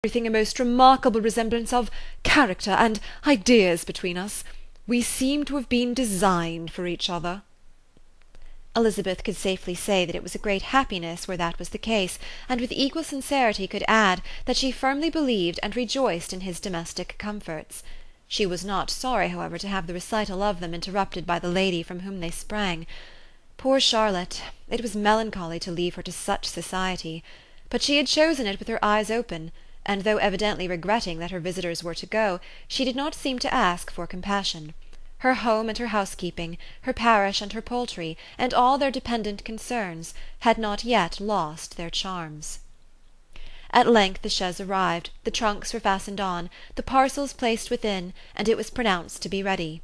everything a most remarkable resemblance of character and ideas between us. We seem to have been designed for each other." Elizabeth could safely say that it was a great happiness where that was the case, and with equal sincerity could add that she firmly believed and rejoiced in his domestic comforts. She was not sorry, however, to have the recital of them interrupted by the lady from whom they sprang. Poor Charlotte! It was melancholy to leave her to such society. But she had chosen it with her eyes open, and though evidently regretting that her visitors were to go, she did not seem to ask for compassion. Her home and her housekeeping, her parish and her poultry, and all their dependent concerns, had not yet lost their charms. At length the chaise arrived, the trunks were fastened on, the parcels placed within, and it was pronounced to be ready.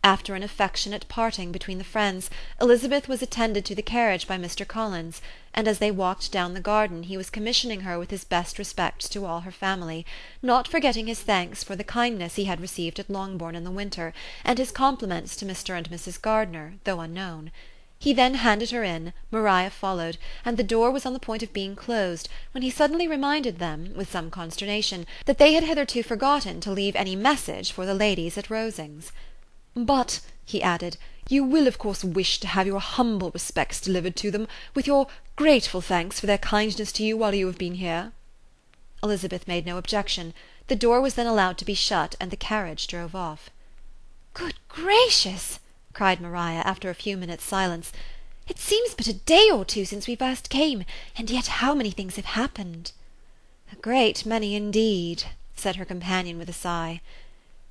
After an affectionate parting between the friends, Elizabeth was attended to the carriage by Mr. Collins, and as they walked down the garden he was commissioning her with his best respects to all her family, not forgetting his thanks for the kindness he had received at Longbourn in the winter, and his compliments to Mr. and Mrs. Gardiner, though unknown. He then handed her in, Maria followed, and the door was on the point of being closed, when he suddenly reminded them, with some consternation, that they had hitherto forgotten to leave any message for the ladies at Rosings. "But," he added, "you will of course wish to have your humble respects delivered to them, with your grateful thanks for their kindness to you while you have been here." Elizabeth made no objection. The door was then allowed to be shut, and the carriage drove off. "Good gracious!" cried Maria, after a few minutes' silence. "It seems but a day or two since we first came, and yet how many things have happened!" "A great many indeed," said her companion with a sigh.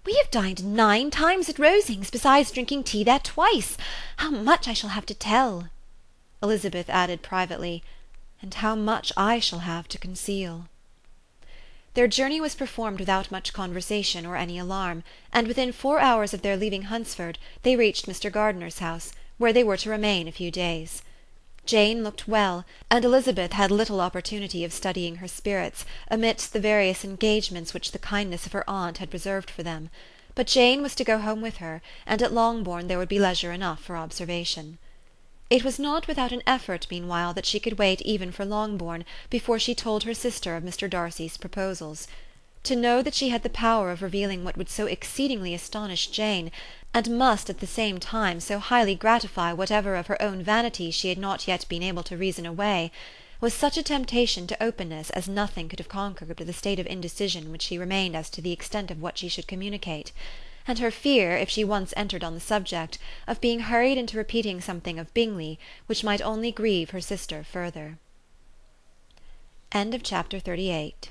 "We have dined 9 times at Rosings, besides drinking tea there twice. How much I shall have to tell!" Elizabeth added privately, "And how much I shall have to conceal." Their journey was performed without much conversation or any alarm, and within 4 hours of their leaving Hunsford they reached Mr. Gardiner's house, where they were to remain a few days. Jane looked well, and Elizabeth had little opportunity of studying her spirits, amidst the various engagements which the kindness of her aunt had reserved for them. But Jane was to go home with her, and at Longbourn there would be leisure enough for observation. It was not without an effort, meanwhile, that she could wait even for Longbourn before she told her sister of Mr. Darcy's proposals. To know that she had the power of revealing what would so exceedingly astonish Jane, and must at the same time so highly gratify whatever of her own vanity she had not yet been able to reason away, was such a temptation to openness as nothing could have conquered the state of indecision in which she remained as to the extent of what she should communicate, and her fear, if she once entered on the subject, of being hurried into repeating something of Bingley, which might only grieve her sister further. Chapter 38